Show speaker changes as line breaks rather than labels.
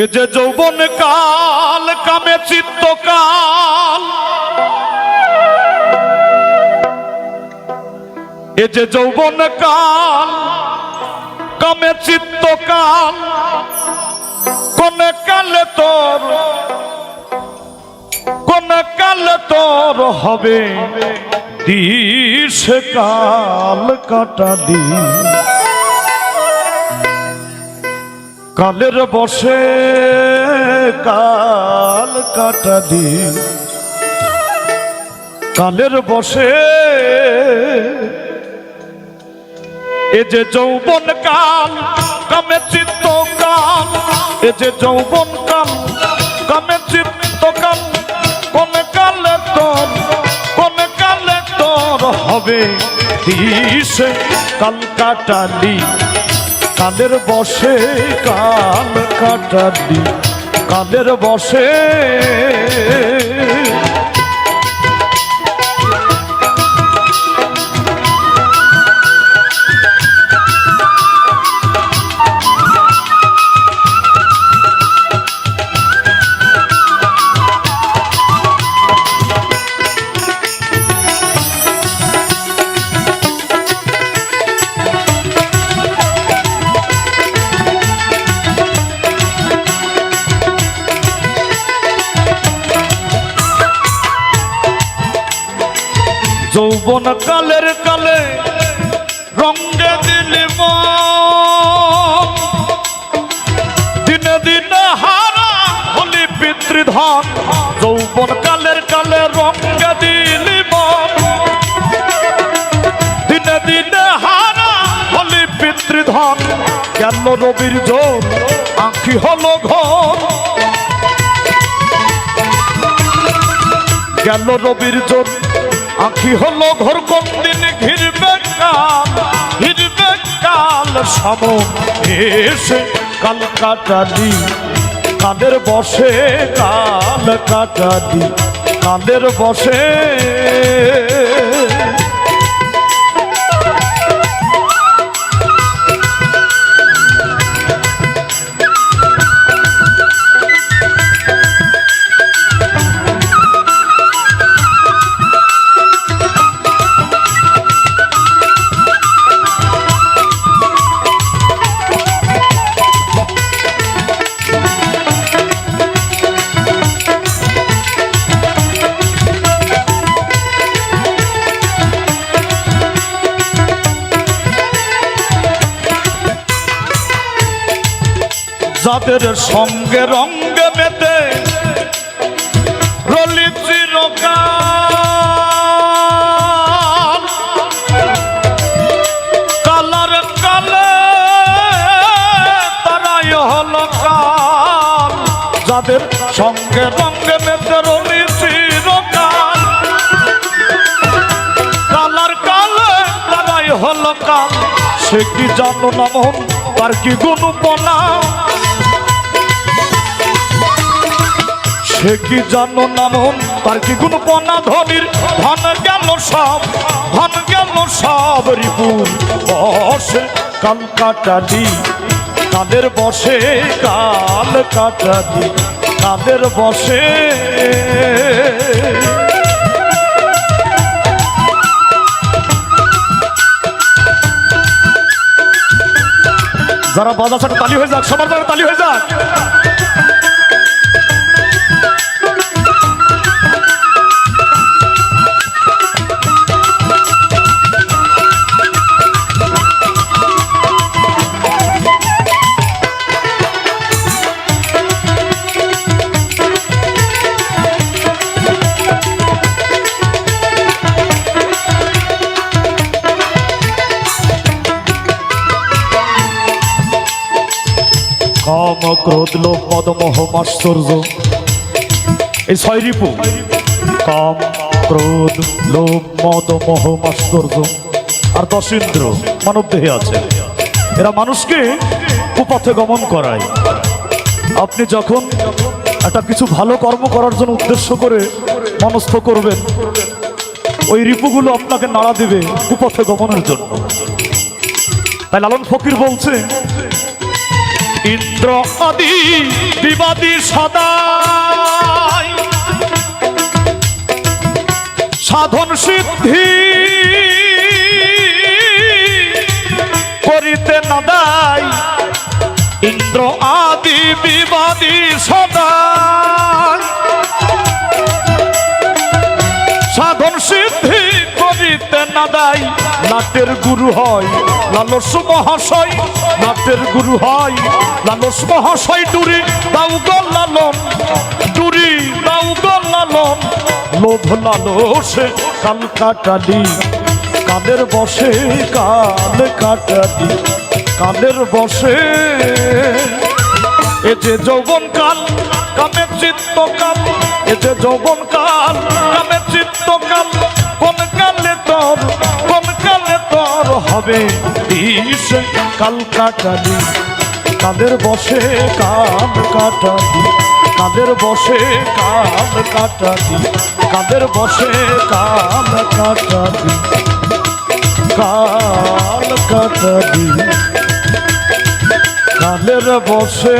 এ যে যৌবন কাল কামে চিত্তকাল, এ যে যৌবন কাল কামে চিত্তকাল, কোন কালে তোর হবে দিশ কাল কাটা দি, কালের বসে কাল কাটা দি, কালের বসে এ যে যৌবন কাল কামে চিত্তকাল, এ যে যৌবন কাল কামে চিত্তকাল, কোন কালে তোর হবে দিশ কাল কাটালি, কালের বসে কাল কাটালি, কালের বসে যৌবন কালের কালে রঙে দিলি মন, দিনে দিনে হারা হলি পিতৃধন, যৌবন কালের কালে রঙে দিলি মন, দিনে দিনে হারা হলি পিতৃধন, গেল রবির জোর আঁখি হলো ঘর, গেল রবির জোর আঁখি হলো ঘর, কোন দিন ঘিরবে কাল সমন এসে কাল কাটালি, কালের বসে কাল কাটালি, কালের বসে যাদের সঙ্গে রঙ্গে মেতে রলি চিরকাল, কালার কালে তারাই হল কাল, যাদের সঙ্গে রঙ্গে মেতে রলি চিরকাল, কালার কালে তারাই হল কাল, সে কি জানো না মন তার কি গুণপনা, সে কি জানো না মন তার কি গুণপনা, ধনির ধন গেল সব রিপুর বসে কাল কাটালি, কালের বসে কাল কাটালি, কালের বসে যারা বাজার সাথে তালি হয়ে যাক, সবার দ্বারা তালি হয়ে যাক। কাম ক্রোধ লোভ মদ মোহ মাশ্চর্য, এই ছয় রিপু কাম ক্রোধ লোভ মদ মোহ মাশ্চর্য আর 10 ইন্দ্র মানব দেহে আছে, এরা মানুষকে কুপথে গমন করায়। আপনি যখন একটা কিছু ভালো কর্ম করার জন্য উদ্দেশ্য করে মনস্থ করবেন, ওই রিপুগুলো আপনাকে নাড়া দিবে কুপথে গমনের জন্য। তাই লালন ফকির বলছে ইন্দ্র আদি বিবাদী সদাই সাধন সিদ্ধি করিতে না দেয় ইন্দ্র আদি বিবাদী সদাই সাধন সিদ্ধি করিতে না দেয় নাটের গুরু হয় লালস মহাশয় নাটের গুরু হয় লালস মহাশয় ডুরি দাও গো লালন ডুরি দাও গো লালন লোভ লালসে কাল কাটালি কাদের বসে কাল কাটালি কাদের বসে এ যে যৌবন কাল কামে চিত্ত কাল এ যে যৌবন কাল কামে চিত্ত কাল কোন কালে তোর হবে দিস কাল কাটালি কাদের বসে কাল কাটালি কাদের বসে কাল কাটালি কাদের বসে কাল কাটালি কাল কাটালি কালের বসে